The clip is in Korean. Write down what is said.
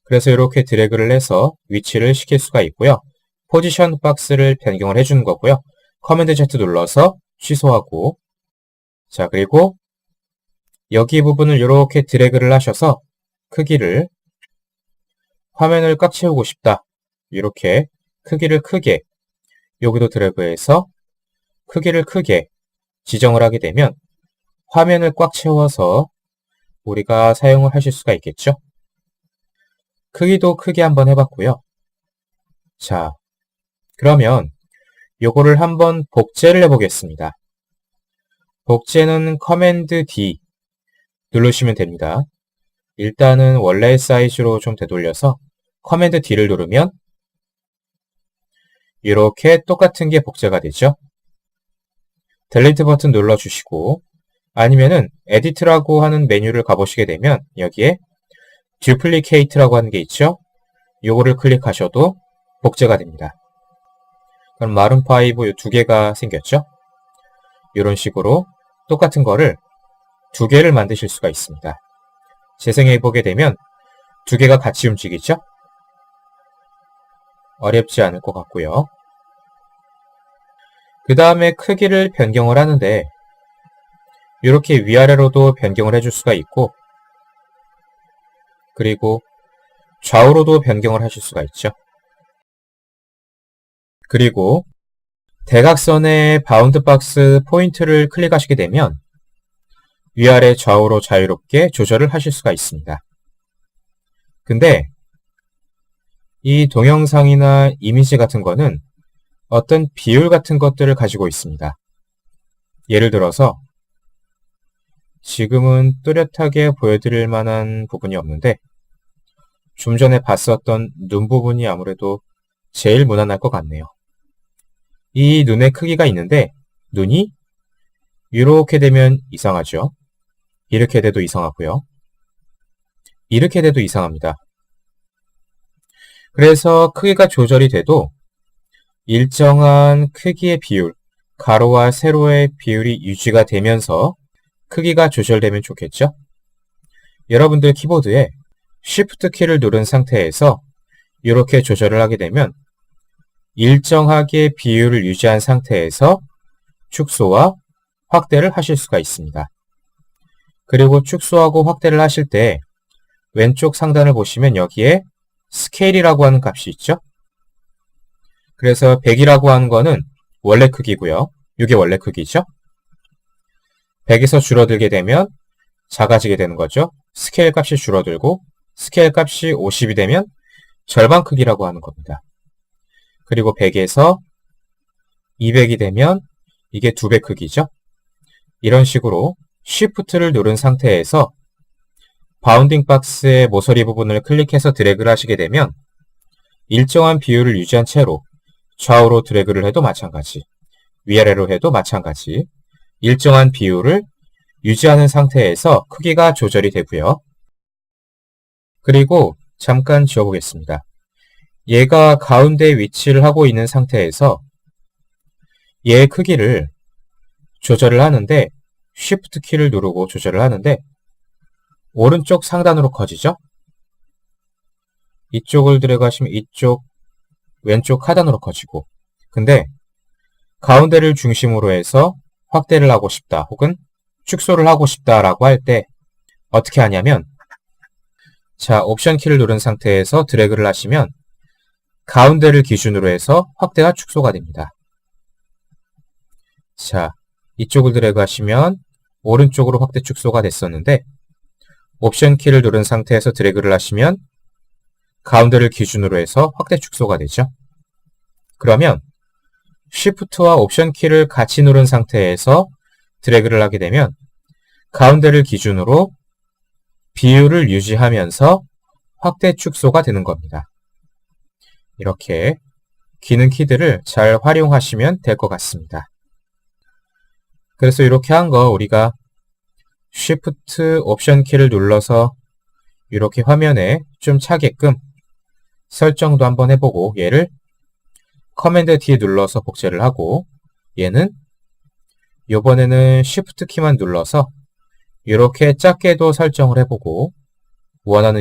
그래서 이렇게 드래그를 해서 위치를 시킬 수가 있고요. 포지션 박스를 변경을 해주는 거고요. 커맨드 Z 눌러서 취소하고, 자, 그리고 여기 부분을 이렇게 드래그를 하셔서 크기를, 화면을 꽉 채우고 싶다. 이렇게 크기를 크게, 여기도 드래그해서 크기를 크게 지정을 하게 되면 화면을 꽉 채워서 우리가 사용을 하실 수가 있겠죠. 크기도 크게 한번 해봤고요. 자, 그러면 요거를 한번 복제를 해보겠습니다. 복제는 커맨드 D 누르시면 됩니다. 일단은 원래의 사이즈로 좀 되돌려서 커맨드 D를 누르면 이렇게 똑같은 게 복제가 되죠. 델리트 버튼 눌러주시고, 아니면은 에디트라고 하는 메뉴를 가보시게 되면 여기에 듀플리케이트라고 하는 게 있죠. 요거를 클릭하셔도 복제가 됩니다. 그럼 마룬5 두 개가 생겼죠. 이런 식으로 똑같은 거를 두 개를 만드실 수가 있습니다. 재생해 보게 되면 두 개가 같이 움직이죠. 어렵지 않을 것 같고요. 그 다음에 크기를 변경을 하는데 이렇게 위아래로도 변경을 해줄 수가 있고, 그리고 좌우로도 변경을 하실 수가 있죠. 그리고 대각선의 바운드 박스 포인트를 클릭하시게 되면 위아래 좌우로 자유롭게 조절을 하실 수가 있습니다. 근데 이 동영상이나 이미지 같은 거는 어떤 비율 같은 것들을 가지고 있습니다. 예를 들어서 지금은 뚜렷하게 보여드릴 만한 부분이 없는데 좀 전에 봤었던 눈 부분이 아무래도 제일 무난할 것 같네요. 이 눈의 크기가 있는데 눈이 이렇게 되면 이상하죠. 이렇게 돼도 이상하고요. 이렇게 돼도 이상합니다. 그래서 크기가 조절이 돼도 일정한 크기의 비율, 가로와 세로의 비율이 유지가 되면서 크기가 조절되면 좋겠죠? 여러분들 키보드에 Shift 키를 누른 상태에서 이렇게 조절을 하게 되면 일정하게 비율을 유지한 상태에서 축소와 확대를 하실 수가 있습니다. 그리고 축소하고 확대를 하실 때 왼쪽 상단을 보시면 여기에 스케일이라고 하는 값이 있죠? 그래서 100이라고 하는 거는 원래 크기고요. 이게 원래 크기죠? 100에서 줄어들게 되면 작아지게 되는 거죠. 스케일 값이 줄어들고 스케일 값이 50이 되면 절반 크기라고 하는 겁니다. 그리고 100에서 200이 되면 이게 2배 크기죠. 이런 식으로 Shift를 누른 상태에서 바운딩 박스의 모서리 부분을 클릭해서 드래그를 하시게 되면 일정한 비율을 유지한 채로 좌우로 드래그를 해도 마찬가지, 위아래로 해도 마찬가지 일정한 비율을 유지하는 상태에서 크기가 조절이 되고요. 그리고 잠깐 지워보겠습니다. 얘가 가운데 위치를 하고 있는 상태에서 얘의 크기를 조절을 하는데 Shift 키를 누르고 조절을 하는데 오른쪽 상단으로 커지죠? 이쪽을 드래그하시면 이쪽 왼쪽 하단으로 커지고, 근데 가운데를 중심으로 해서 확대를 하고 싶다 혹은 축소를 하고 싶다라고 할 때 어떻게 하냐면, 자, 옵션 키를 누른 상태에서 드래그를 하시면 가운데를 기준으로 해서 확대와 축소가 됩니다. 자, 이쪽을 드래그 하시면 오른쪽으로 확대 축소가 됐었는데 옵션 키를 누른 상태에서 드래그를 하시면 가운데를 기준으로 해서 확대 축소가 되죠. 그러면 Shift와 옵션 키를 같이 누른 상태에서 드래그를 하게 되면 가운데를 기준으로 비율을 유지하면서 확대 축소가 되는 겁니다. 이렇게 기능 키들을 잘 활용하시면 될 것 같습니다. 그래서 이렇게 한 거 우리가 Shift 옵션 키를 눌러서 이렇게 화면에 좀 차게끔 설정도 한번 해보고, 얘를 커맨드 D 눌러서 복제를 하고, 얘는 이번에는 Shift 키만 눌러서 이렇게 작게도 설정을 해보고 원하는